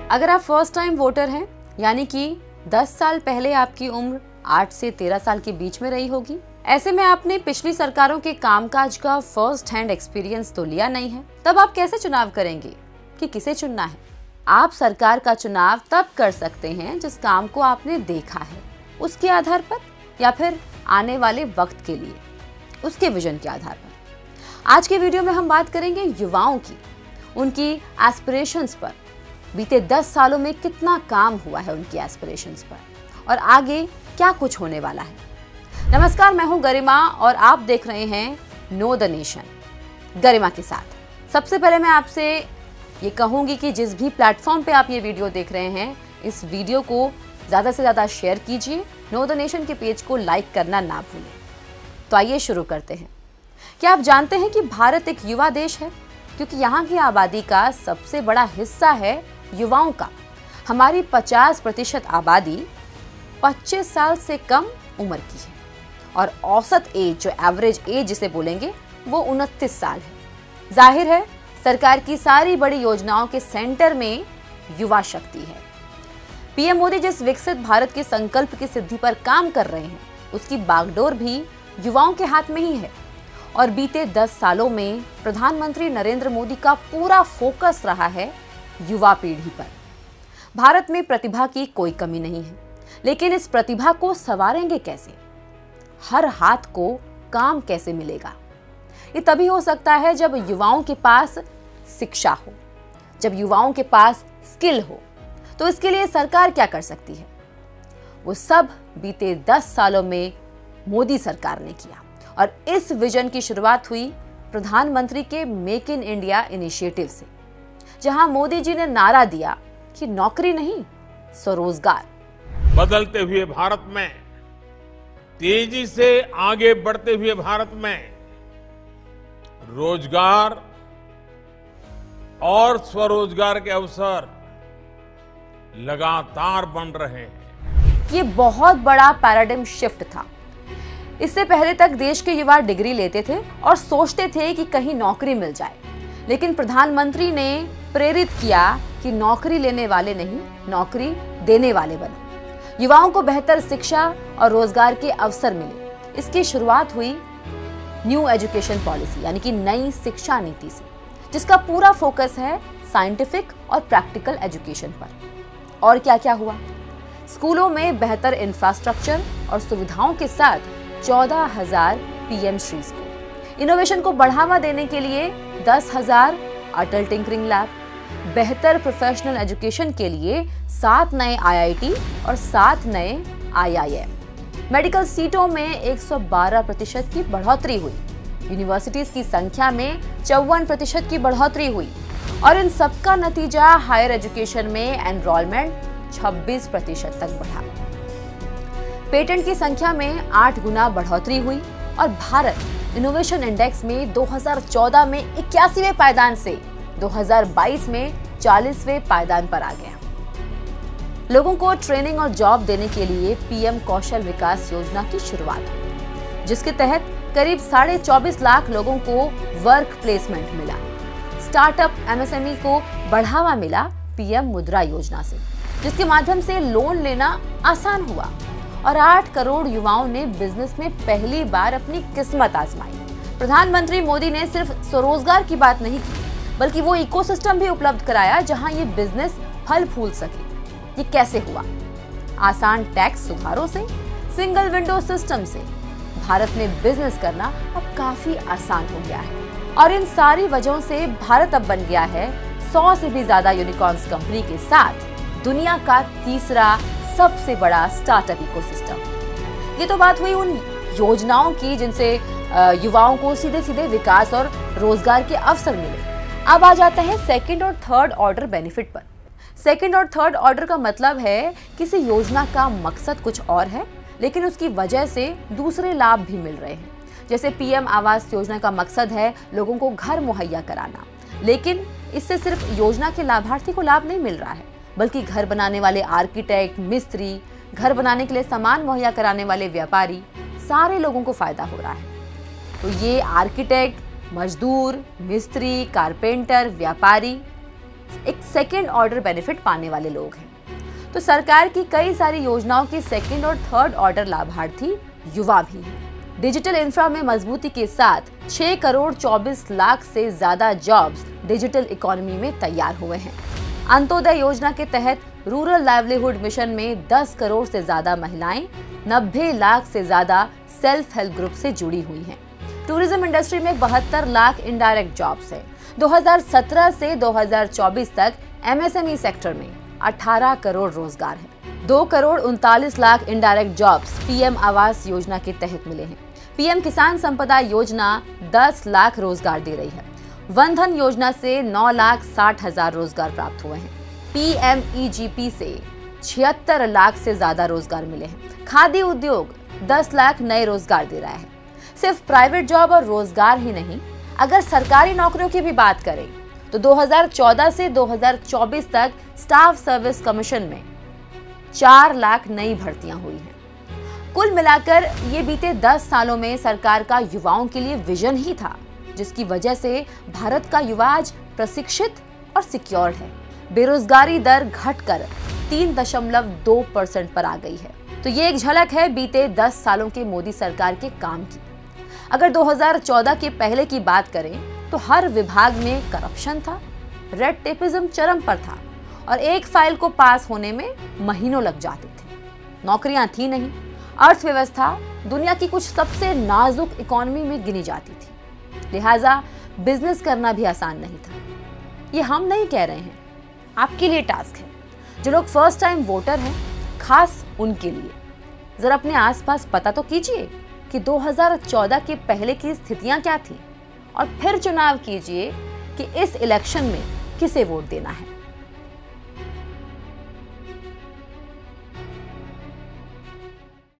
अगर आप first time voter हैं, यानी कि 10 साल पहले आपकी उम्र 8 से 13 साल के बीच में रही होगी, ऐसे में आपने पिछली सरकारों के कामकाज का फर्स्ट हैंड एक्सपीरियंस तो लिया नहीं है, तब आप कैसे चुनाव करेंगे कि किसे चुनना है? आप सरकार का चुनाव तब कर सकते हैं जिस काम को आपने देखा है, उसके आधार पर, या फिर आने वाले वक्त के लिए उसके विजन के आधार पर। आज के वीडियो में हम बात करेंगे युवाओं की, उनकी एस्पिरेशंस पर। बीते 10 सालों में कितना काम हुआ है उनकी एस्पिरेशंस पर और आगे क्या कुछ होने वाला है। नमस्कार, मैं हूं गरिमा और आप देख रहे हैं नो द नेशन गरिमा के साथ। सबसे पहले मैं आपसे ये कहूंगी कि जिस भी प्लेटफॉर्म पे आप ये वीडियो देख रहे हैं, इस वीडियो को ज़्यादा से ज़्यादा शेयर कीजिए। नो द नेशन के पेज को लाइक करना ना भूलें। तो आइए शुरू करते हैं। क्या आप जानते हैं कि भारत एक युवा देश है? क्योंकि यहाँ की आबादी का सबसे बड़ा हिस्सा है युवाओं का। हमारी 50% आबादी 25 साल से कम उम्र की है और औसत एज, जो एवरेज एज जिसे बोलेंगे, वो 29 साल है। जाहिर है, सरकार की सारी बड़ी योजनाओं के सेंटर में युवा शक्ति है। पीएम मोदी जिस विकसित भारत के संकल्प की सिद्धि पर काम कर रहे हैं, उसकी बागडोर भी युवाओं के हाथ में ही है। और बीते 10 सालों में प्रधानमंत्री नरेंद्र मोदी का पूरा फोकस रहा है युवा पीढ़ी पर। भारत में प्रतिभा की कोई कमी नहीं है, लेकिन इस प्रतिभा को संवारेंगे कैसे? हर हाथ को काम कैसे मिलेगा? ये तभी हो सकता है जब युवाओं के पास शिक्षा हो, जब युवाओं के पास स्किल हो। तो इसके लिए सरकार क्या कर सकती है? वो सब बीते 10 सालों में मोदी सरकार ने किया और इस विजन की शुरुआत हुई प्रधानमंत्री के मेक इन इंडिया इनिशिएटिव से, जहां मोदी जी ने नारा दिया कि नौकरी नहीं, स्वरोजगार। बदलते हुए भारत में, तेजी से आगे बढ़ते हुए भारत में रोजगार और स्वरोजगार के अवसर लगातार बन रहे हैं। ये बहुत बड़ा पैराडिम शिफ्ट था। इससे पहले तक देश के युवा डिग्री लेते थे और सोचते थे कि कहीं नौकरी मिल जाए, लेकिन प्रधानमंत्री ने प्रेरित किया कि नौकरी लेने वाले नहीं, नौकरी देने वाले बनो। युवाओं को बेहतर शिक्षा और रोजगार के अवसर मिले। इसकी शुरुआत हुई न्यू एजुकेशन पॉलिसी, यानी कि नई शिक्षा नीति से, जिसका पूरा फोकस है साइंटिफिक और प्रैक्टिकल एजुकेशन पर। और क्या क्या हुआ? स्कूलों में बेहतर इंफ्रास्ट्रक्चर और सुविधाओं के साथ 14,000 पीएम श्री स्कूल, इनोवेशन को बढ़ावा देने के लिए 10,000 अटल टिंकरिंग लैब, बेहतर प्रोफेशनल एजुकेशन के लिए 7 नए आईआईटी और 7 नए आईआईएम, मेडिकल सीटों में 112% की बढ़ोतरी हुई, यूनिवर्सिटीज की संख्या में 54% की बढ़ोतरी हुई और इन सबका नतीजा हायर एजुकेशन में एनरोलमेंट 26% तक बढ़ा। पेटेंट की संख्या में 8 गुना बढ़ोतरी हुई और भारत इनोवेशन इंडेक्स में 2014 में 81वें पायदान से 2022 में 40वें पायदान पर आ गया। लोगों को ट्रेनिंग और जॉब देने के लिए पीएम कौशल विकास योजना की शुरुआत हुई, जिसके तहत करीब 24.5 लाख लोगों को वर्क प्लेसमेंट मिला। स्टार्टअप एमएसएमई को बढ़ावा मिला पीएम मुद्रा योजना से, जिसके माध्यम से लोन लेना आसान हुआ और 8 करोड़ युवाओं ने बिजनेस में पहली बार अपनी किस्मत आजमाई। प्रधानमंत्री मोदी ने सिर्फ स्वरोजगार की बात नहीं की, बल्कि वो इकोसिस्टम भी उपलब्ध कराया जहां ये बिजनेस फल फूल सके। ये कैसे हुआ? आसान टैक्स सुधारों से, सिंगल विंडो सिस्टम से भारत में बिजनेस करना अब काफी आसान हो गया है और इन सारी वजहों से भारत अब बन गया है 100 से भी ज्यादा यूनिकॉर्न्स कंपनी के साथ दुनिया का तीसरा सबसे बड़ा स्टार्टअप इकोसिस्टम। ये तो बात हुई उन योजनाओं की जिनसे युवाओं को सीधे सीधे विकास और रोजगार के अवसर मिले। अब आ जाता है सेकंड और थर्ड ऑर्डर बेनिफिट पर। सेकंड और थर्ड ऑर्डर का मतलब है किसी योजना का मकसद कुछ और है, लेकिन उसकी वजह से दूसरे लाभ भी मिल रहे हैं। जैसे पीएम आवास योजना का मकसद है लोगों को घर मुहैया कराना, लेकिन इससे सिर्फ योजना के लाभार्थी को लाभ नहीं मिल रहा है, बल्कि घर बनाने वाले आर्किटेक्ट, मिस्त्री, घर बनाने के लिए सामान मुहैया कराने वाले व्यापारी, सारे लोगों को फायदा हो रहा है। तो ये आर्किटेक्ट, मजदूर, मिस्त्री, कारपेंटर, व्यापारी, एक सेकेंड ऑर्डर बेनिफिट पाने वाले लोग हैं। तो सरकार की कई सारी योजनाओं के सेकेंड और थर्ड ऑर्डर लाभार्थी युवा भी हैं। डिजिटल इंफ्रा में मजबूती के साथ 6 करोड़ 24 लाख से ज्यादा जॉब्स डिजिटल इकोनॉमी में तैयार हुए हैं। अंत्योदय योजना के तहत रूरल लाइवलीहुड मिशन में 10 करोड़ से ज्यादा महिलाएं 90 लाख से ज्यादा सेल्फ हेल्प ग्रुप से जुड़ी हुई हैं। टूरिज्म इंडस्ट्री में 72 लाख इनडायरेक्ट जॉब्स हैं। 2017 से 2024 तक एमएसएमई सेक्टर में 18 करोड़ रोजगार हैं। 2 crore 39 lakh indirect jobs PM Awas Yojana के तहत मिले हैं। पीएम किसान संपदा योजना 10 लाख रोजगार दे रही है। वन धन योजना से 9,60,000 रोजगार प्राप्त हुए हैं। पीएमईजीपी से 76 लाख से ज्यादा रोजगार मिले हैं। खादी उद्योग 10 लाख नए रोजगार दे रहा है। सिर्फ प्राइवेट जॉब और रोजगार ही नहीं, अगर सरकारी नौकरियों की भी बात करें तो 2014 से 2024 तक स्टाफ सर्विस कमीशन में 4 लाख नई भर्तियां हुई हैं। कुल मिलाकर ये बीते 10 सालों में सरकार का युवाओं के लिए विजन ही था, जिसकी वजह से भारत का युवा आज प्रशिक्षित और सिक्योर्ड है। बेरोजगारी दर घटकर 3.2% पर आ गई है। तो ये एक झलक है बीते 10 सालों के मोदी सरकार के काम की। अगर 2014 के पहले की बात करें तो हर विभाग में करप्शन था, रेड टेपिज्म चरम पर था और एक फाइल को पास होने में महीनों लग जाते थे। नौकरियां थी नहीं, अर्थव्यवस्था दुनिया की कुछ सबसे नाजुक इकोनॉमी में गिनी जाती थी, लिहाजा बिजनेस करना भी आसान नहीं था। ये हम नहीं कह रहे हैं, आपके लिए टास्क है। जो लोग फर्स्ट टाइम वोटर हैं, खास उनके लिए जरा अपने आसपास पता तो कीजिए कि 2014 के पहले की स्थितियां क्या थी और फिर चुनाव कीजिए कि इस इलेक्शन में किसे वोट देना है।